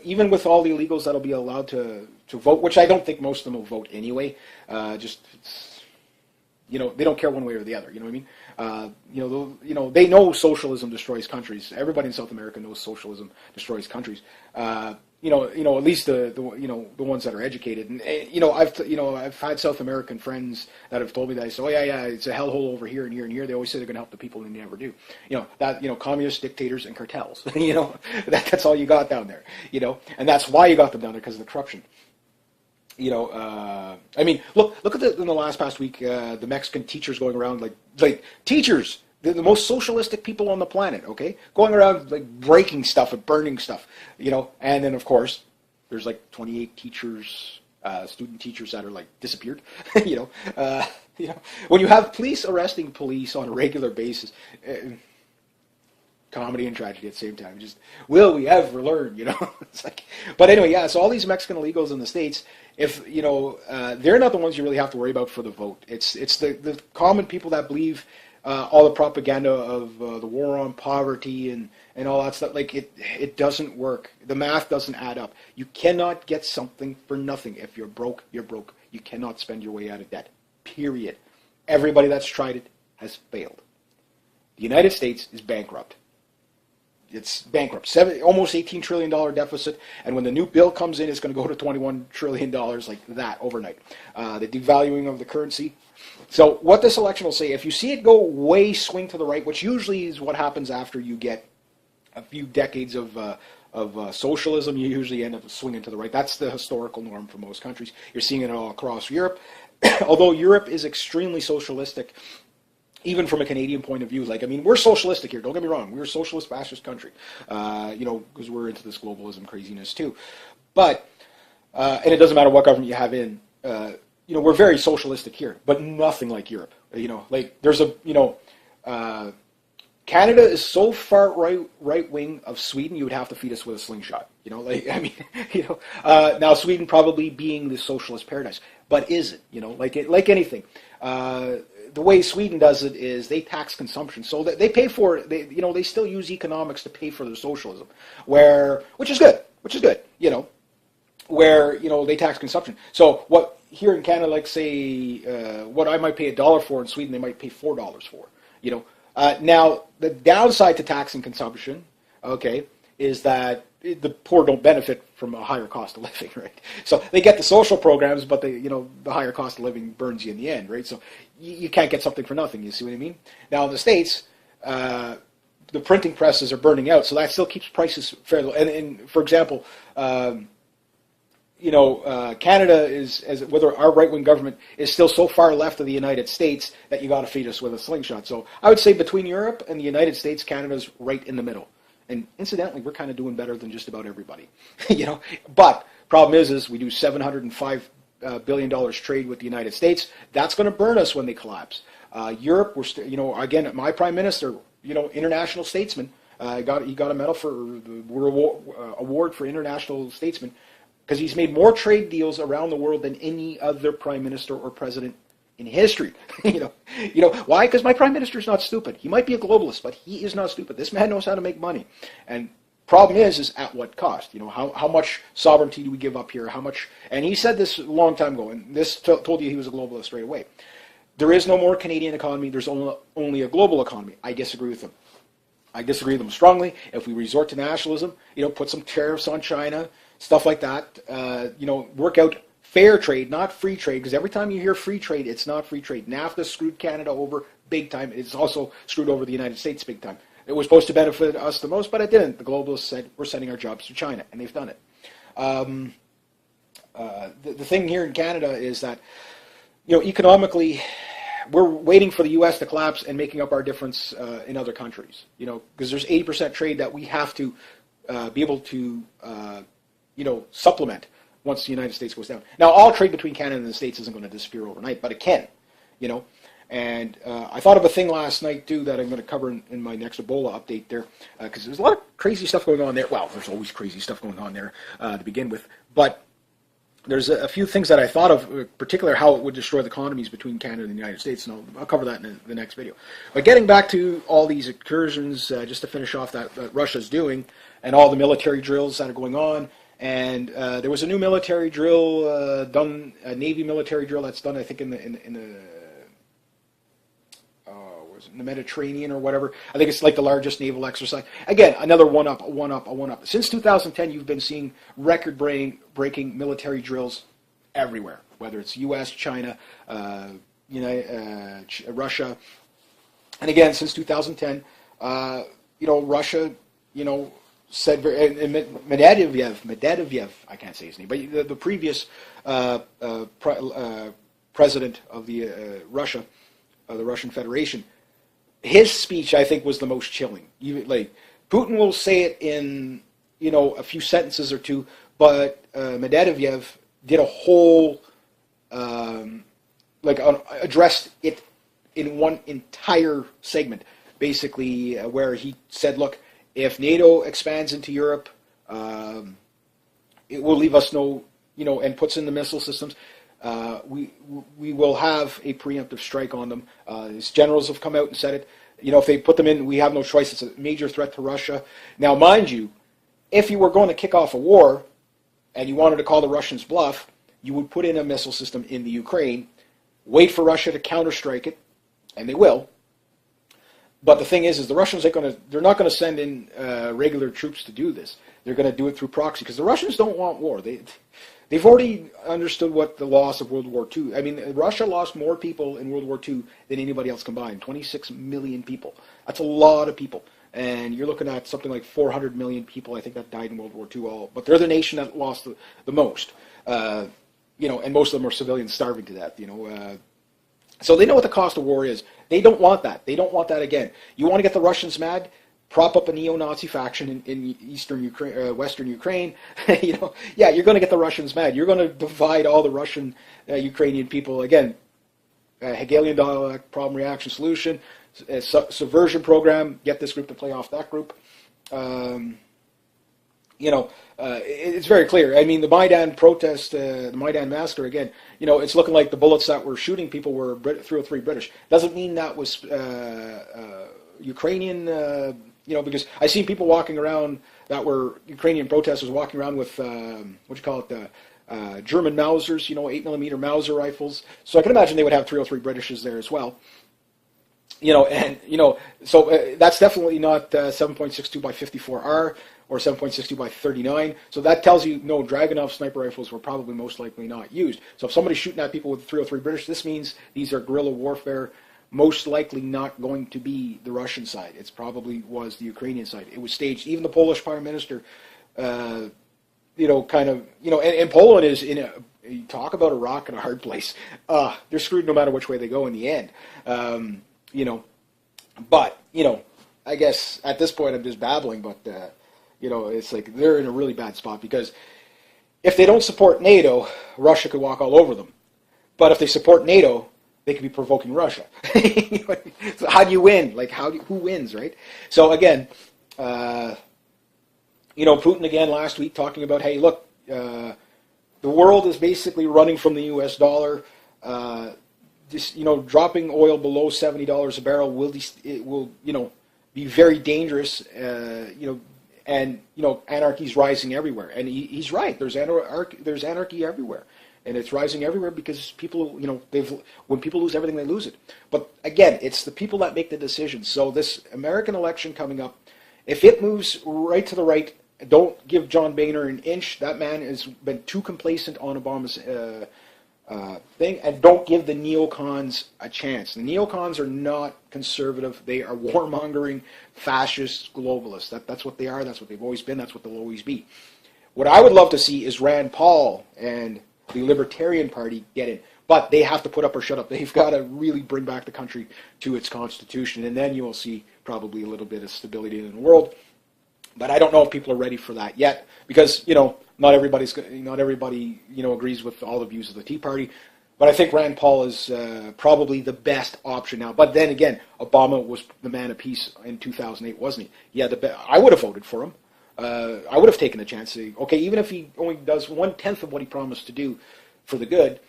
Even with all the illegals that'll be allowed to vote, which I don't think most of them will vote anyway, they don't care one way or the other. You know what I mean? They know socialism destroys countries. Everybody in South America knows socialism destroys countries. At least the ones that are educated. And I've had South American friends that have told me that. I say, oh yeah, it's a hellhole over here and here and here. They always say they're going to help the people, and they never do. Communists, dictators, and cartels. That's all you got down there. And that's why you got them down there, because of the corruption. Look at in the past week, the Mexican teachers going around like teachers. They're the most socialistic people on the planet, okay? Going around like breaking stuff and burning stuff, and then of course there's like 28 teachers, student teachers that are like disappeared, when you have police arresting police on a regular basis, comedy and tragedy at the same time. Just, will we ever learn, It's like, but anyway, yeah, so all these Mexican illegals in the States, if, they're not the ones you really have to worry about for the vote. It's the common people that believe all the propaganda of the war on poverty and all that stuff. Like, it doesn't work. The math doesn't add up. You cannot get something for nothing. If you're broke, you're broke. You cannot spend your way out of debt. Period. Everybody that's tried it has failed. The United States is bankrupt. It's bankrupt. Almost $18 trillion deficit. And when the new bill comes in, it's going to go to $21 trillion like that overnight. The devaluing of the currency. So what this election will say, if you see it go way swing to the right, which usually is what happens after you get a few decades of socialism, you usually end up swinging to the right. That's the historical norm for most countries. You're seeing it all across Europe. Although Europe is extremely socialistic, even from a Canadian point of view, we're socialistic here. Don't get me wrong. We're a socialist, fascist country, because we're into this globalism craziness too. But, and it doesn't matter what government you have in, we're very socialistic here, but nothing like Europe. There's Canada is so far right wing of Sweden, you would have to feed us with a slingshot. Now Sweden probably being the socialist paradise, but is it? Like anything. The way Sweden does it is they tax consumption, so that they pay for it. They still use economics to pay for their socialism, which is good. Where they tax consumption. So what here in Canada, like say, what I might pay $1 for in Sweden, they might pay $4 for. Now the downside to taxing consumption, okay, is that the poor don't benefit from a higher cost of living, right? So they get the social programs, but the higher cost of living burns you in the end, right? So you can't get something for nothing. You see what I mean? Now in the States, the printing presses are burning out, so that still keeps prices fairly. And for example, Canada is, whether our right-wing government is still so far left of the United States that you got to feed us with a slingshot. So I would say between Europe and the United States, Canada's right in the middle. And incidentally, we're kind of doing better than just about everybody, But problem is we do $705 billion trade with the United States. That's going to burn us when they collapse. Europe, we're again, my prime minister, international statesman, he got a medal for the award for international statesman because he's made more trade deals around the world than any other prime minister or president in history. Why? Because my prime minister is not stupid. He might be a globalist, but he is not stupid. This man knows how to make money. And problem is at what cost? How much sovereignty do we give up here? How much? And he said this a long time ago, and this told you he was a globalist straight away. There is no more Canadian economy. There's only a global economy. I disagree with him. I disagree with them strongly. If we resort to nationalism, put some tariffs on China, stuff like that, work out fair trade, not free trade, because every time you hear free trade, it's not free trade. NAFTA screwed Canada over big time. It's also screwed over the United States big time. It was supposed to benefit us the most, but it didn't. The globalists said, we're sending our jobs to China, and they've done it. The thing here in Canada is that, economically, we're waiting for the U.S. to collapse and making up our difference in other countries, because there's 80% trade that we have to be able to, supplement once the United States goes down. Now, all trade between Canada and the States isn't going to disappear overnight, but it can, And I thought of a thing last night, too, that I'm going to cover in my next Ebola update there, because there's a lot of crazy stuff going on there. Well, there's always crazy stuff going on there to begin with, but there's a few things that I thought of, particularly how it would destroy the economies between Canada and the United States, and I'll cover that in the next video. But getting back to all these incursions, just to finish off that Russia's doing, and all the military drills that are going on, and there was a new military drill done, a Navy military drill that's done, I think, in the was it, the Mediterranean or whatever. I think it's like the largest naval exercise. Again, another one up. Since 2010, you've been seeing record-breaking military drills everywhere, whether it's U.S., China, Russia, and again, since 2010, Russia, said, and Medvedev, I can't say his name, but the previous president of the Russian Federation, his speech, I think, was the most chilling. Like, Putin will say it in, a few sentences or two, but Medvedev did a whole, addressed it in one entire segment, basically, where he said, look, if NATO expands into Europe, it will leave us and puts in the missile systems. We will have a preemptive strike on them. His generals have come out and said it. If they put them in, we have no choice. It's a major threat to Russia. Now, mind you, if you were going to kick off a war and you wanted to call the Russians bluff, you would put in a missile system in the Ukraine, wait for Russia to counterstrike it, and they will. But the thing is the Russians they're not going to send in regular troops to do this. They're going to do it through proxy, because the Russians don't want war. They've already understood what the loss of World War II. I mean, Russia lost more people in World War II than anybody else combined. 26 million people. That's a lot of people. And you're looking at something like 400 million people, I think, that died in World War II. But they're the nation that lost the most. And most of them are civilians starving to death. So they know what the cost of war is. They don't want that. They don't want that again. You want to get the Russians mad? Prop up a neo-Nazi faction in eastern Ukraine, western Ukraine. You're going to get the Russians mad. You're going to divide all the Russian Ukrainian people. Again, Hegelian dialect, problem, reaction, solution, subversion program. Get this group to play off that group. It's very clear. I mean, the Maidan protest, the Maidan massacre, again, it's looking like the bullets that were shooting people were 303 British. Doesn't mean that was Ukrainian, because I seen people walking around that were Ukrainian protesters walking around with, German Mausers, 8mm Mauser rifles. So I can imagine they would have 303 Britishes there as well. So that's definitely not 7.62 by 54R or 7.62 by 39. So that tells you, no, Dragunov sniper rifles were probably most likely not used. So if somebody's shooting at people with 303 British, this means these are guerrilla warfare, most likely not going to be the Russian side. It's probably was the Ukrainian side. It was staged. Even the Polish Prime Minister, and Poland is in you talk about a rock and a hard place. They're screwed no matter which way they go in the end. But, I guess at this point I'm just babbling, but, it's like they're in a really bad spot, because if they don't support NATO, Russia could walk all over them. But if they support NATO, they could be provoking Russia. So how do you win? Like, who wins, right? So again, Putin again last week talking about, hey, look, the world is basically running from the U.S. dollar. Dropping oil below $70 a barrel will be very dangerous. And anarchy's rising everywhere. And he's right. There's anarchy everywhere, and it's rising everywhere because people, when people lose everything, they lose it. But again, it's the people that make the decisions. So this American election coming up, if it moves right to the right, don't give John Boehner an inch. That man has been too complacent on Obama's thing, and don't give the neocons a chance. The neocons are not conservative. They are warmongering, fascist, globalists. That's what they are. That's what they've always been. That's what they'll always be. What I would love to see is Rand Paul and the Libertarian Party get in. But they have to put up or shut up. They've got to really bring back the country to its constitution, and then you will see probably a little bit of stability in the world. But I don't know if people are ready for that yet, because not everybody agrees with all the views of the Tea Party. But I think Rand Paul is probably the best option now. But then again, Obama was the man of peace in 2008, wasn't he? Yeah, I would have voted for him. I would have taken a chance. Okay, even if he only does 1/10 of what he promised to do for the good,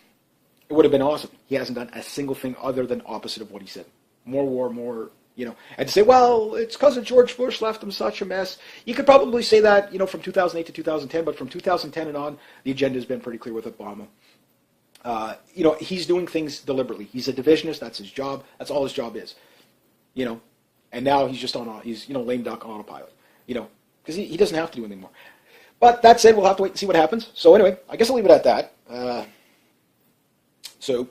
it would have been awesome. He hasn't done a single thing other than opposite of what he said. More war, more, and to say, well, it's because of George Bush left him such a mess. You could probably say that, from 2008 to 2010, but from 2010 and on, the agenda has been pretty clear with Obama. He's doing things deliberately. He's a divisionist. That's his job. That's all his job is. you know, and now he's just he's, lame duck on autopilot, because he doesn't have to do anything more. But that said, we'll have to wait and see what happens. So anyway, I guess I'll leave it at that. So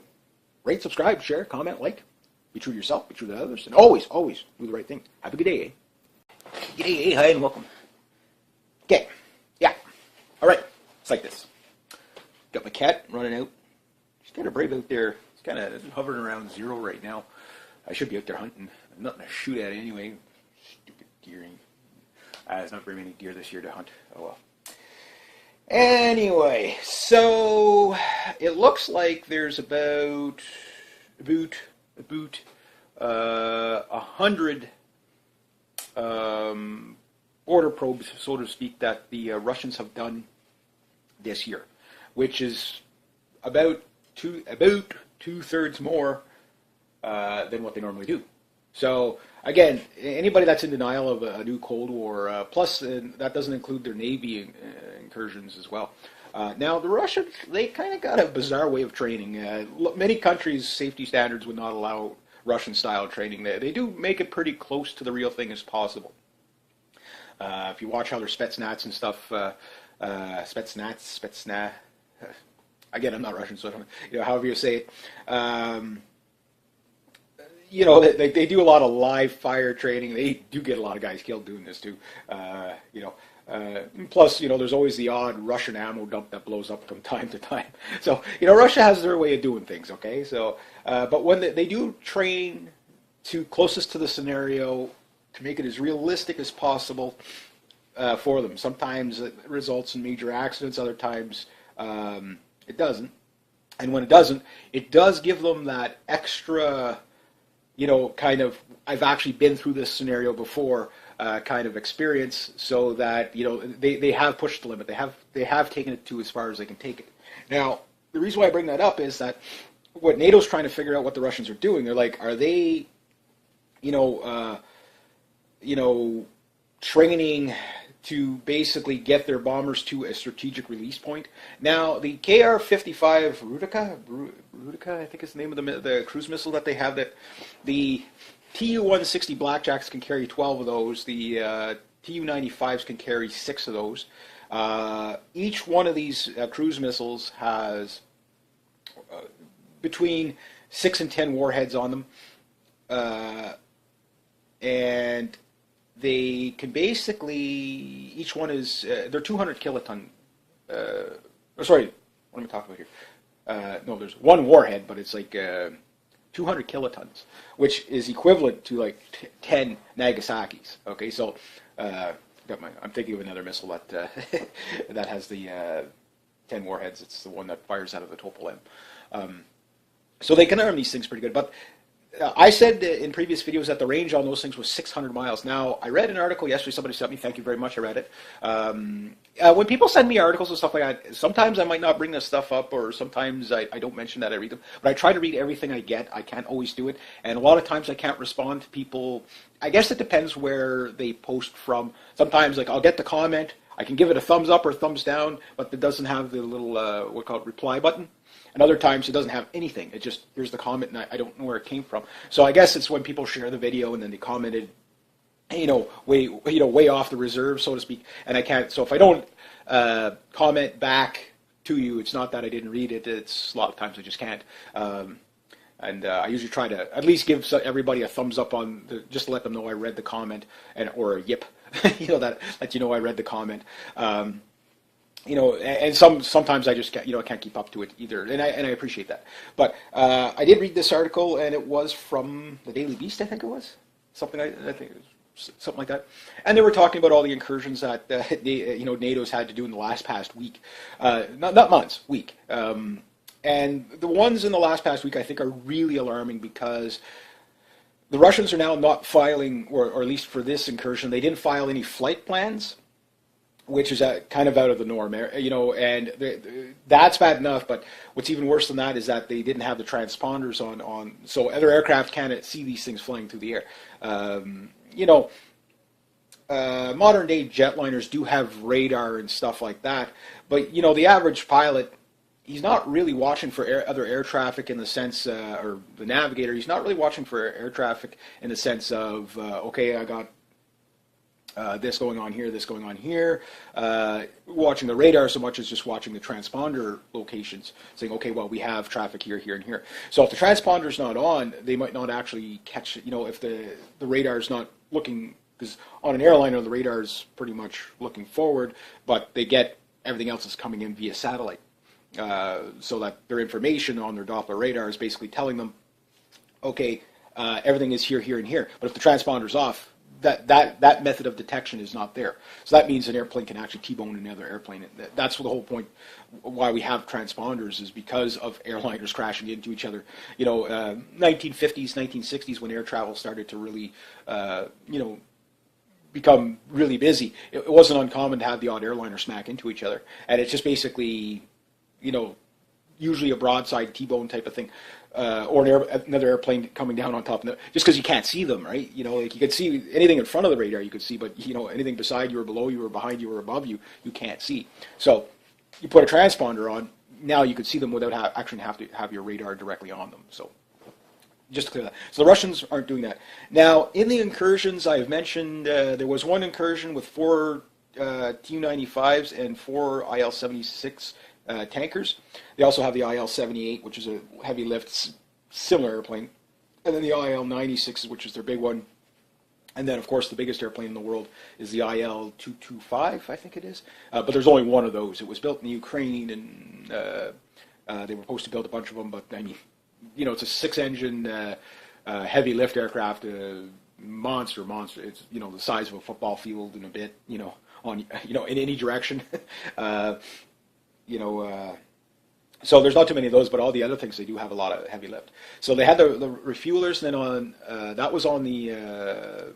rate, subscribe, share, comment, like. Be true to yourself, be true to others, and always, always do the right thing. Have a good day, eh? Good day, eh? Hi, and welcome. Okay, yeah. All right, it's like this. Got my cat running out. She's kind of brave out there. It's kind of hovering around 0 right now. I should be out there hunting. Nothing to shoot at anyway. Stupid deering. There's not very many deer this year to hunt. Oh well. Anyway, so it looks like there's about 100 border probes, so to speak, that the Russians have done this year, which is about two-thirds more than what they normally do. So again, anybody that's in denial of a new Cold War, plus that doesn't include their Navy incursions as well. Now, the Russians, they kind of got a bizarre way of training. Many countries' safety standards would not allow Russian-style training. They do make it pretty close to the real thing as possible. If you watch how their Spetsnaz and stuff, Spetsnaz, again, I'm not Russian, so I don't, however you say it, they do a lot of live fire training. They do get a lot of guys killed doing this too, plus, there's always the odd Russian ammo dump that blows up from time to time. So, Russia has their way of doing things, okay? So, but when they do train to closest to the scenario to make it as realistic as possible for them. Sometimes it results in major accidents, other times it doesn't. And when it doesn't, it does give them that extra, kind of, I've actually been through this scenario before, kind of experience, so that they have pushed the limit. They have taken it to as far as they can take it. Now, the reason why I bring that up is that what NATO's trying to figure out what the Russians are doing. They're like, are they, training to basically get their bombers to a strategic release point. Now, the KR-55 Rudica, I think is the name of the cruise missile that they have. That the Tu-160 Blackjacks can carry 12 of those. The Tu-95s can carry 6 of those. Each one of these cruise missiles has between 6 and 10 warheads on them, and they can basically, each one is, they're 200 kiloton, sorry, what am I talking about here? No, there's one warhead, but it's like 200 kilotons, which is equivalent to like 10 Nagasaki's. Okay, so I'm thinking of another missile that that has the 10 warheads. It's the one that fires out of the Topol M. So they can arm these things pretty good, but I said in previous videos that the range on those things was 600 miles. Now, I read an article yesterday, somebody sent me, thank you very much, I read it. When people send me articles and stuff like that, sometimes I might not bring this stuff up, or sometimes I don't mention that I read them, but I try to read everything I get. I can't always do it, and a lot of times I can't respond to people. I guess it depends where they post from. Sometimes, like, I'll get the comment, I can give it a thumbs up or thumbs down, but it doesn't have the little, what we call it, reply button. And other times it doesn't have anything. It just, here's the comment, and I don't know where it came from. So I guess it's when people share the video and then they commented, way off the reserve, so to speak. And I can't. So if I don't comment back to you, it's not that I didn't read it. It's a lot of times I just can't. And I usually try to at least give everybody a thumbs up just to let them know I read the comment, or a yip, that I read the comment. And sometimes I just can't, I can't keep up to it either, and I appreciate that. But I did read this article, and it was from the Daily Beast, I think it was, something I think it was something like that. And they were talking about all the incursions that NATO's had to do in the past week, not months, week. And the ones in the past week I think are really alarming, because the Russians are now not filing, or at least for this incursion, they didn't file any flight plans, which is kind of out of the norm, and that's bad enough. But what's even worse than that is that they didn't have the transponders on, so other aircraft can't see these things flying through the air. Modern day jetliners do have radar and stuff like that, but the average pilot, he's not really watching for other air traffic in the sense, or the navigator, he's not really watching for air traffic in the sense of, okay, I got this going on here, this going on here. Watching the radar so much as just watching the transponder locations, saying, okay, well, we have traffic here, here, and here. So if the transponder's not on, they might not actually catch it. You know, if the radar's not looking, because on an airliner, the radar's pretty much looking forward, but they get everything else is coming in via satellite. So that their information on their Doppler radar is basically telling them, okay, everything is here, here, and here. But if the transponder's off, that method of detection is not there. So that means an airplane can actually T-bone another airplane. That's the whole point why we have transponders, is because of airliners crashing into each other. You know, 1950s, 1960s, when air travel started to really, you know, become really busy, it wasn't uncommon to have the odd airliner smack into each other. And it's just basically, you know, usually a broadside T-bone type of thing. Or another airplane coming down on top of it, just because you can't see them, right? You know, like you could see anything in front of the radar, you could see, but you know, anything beside you or below you or behind you or above you, you can't see. So you put a transponder on, now you could see them without actually have to have your radar directly on them. So just to clear that. So the Russians aren't doing that. Now, in the incursions, I've mentioned there was one incursion with 4 Tu-95s and 4 IL-76 tankers. They also have the IL-78, which is a heavy lift, similar airplane, and then the IL-96, which is their big one, and then of course the biggest airplane in the world is the IL-225, I think it is. But there's only one of those. It was built in the Ukraine, and they were supposed to build a bunch of them, but I mean, you know, it's a 6-engine heavy lift aircraft, monster. It's, you know, the size of a football field and a bit, you know, on, you know, in any direction. You know, so there's not too many of those, but all the other things, they do have a lot of heavy lift. So they had the refuelers, and then on that was on the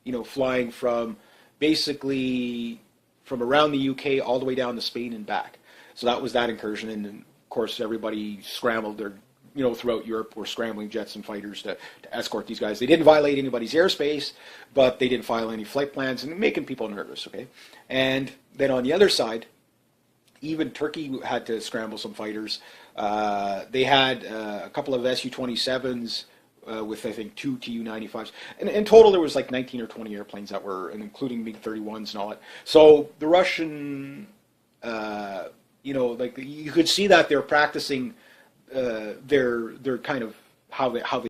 you know, flying from basically from around the UK all the way down to Spain and back. So that was that incursion, and then, of course, everybody scrambled. Their, you know, throughout Europe were scrambling jets and fighters to escort these guys. They didn't violate anybody's airspace, but they didn't file any flight plans, and making people nervous. Okay, and then on the other side, even Turkey had to scramble some fighters. They had a couple of Su-27s with, I think, 2 Tu-95s. And in total, there was like 19 or 20 airplanes that were, and including MiG-31s and all that. So the Russian, you know, like you could see that they're practicing their kind of how they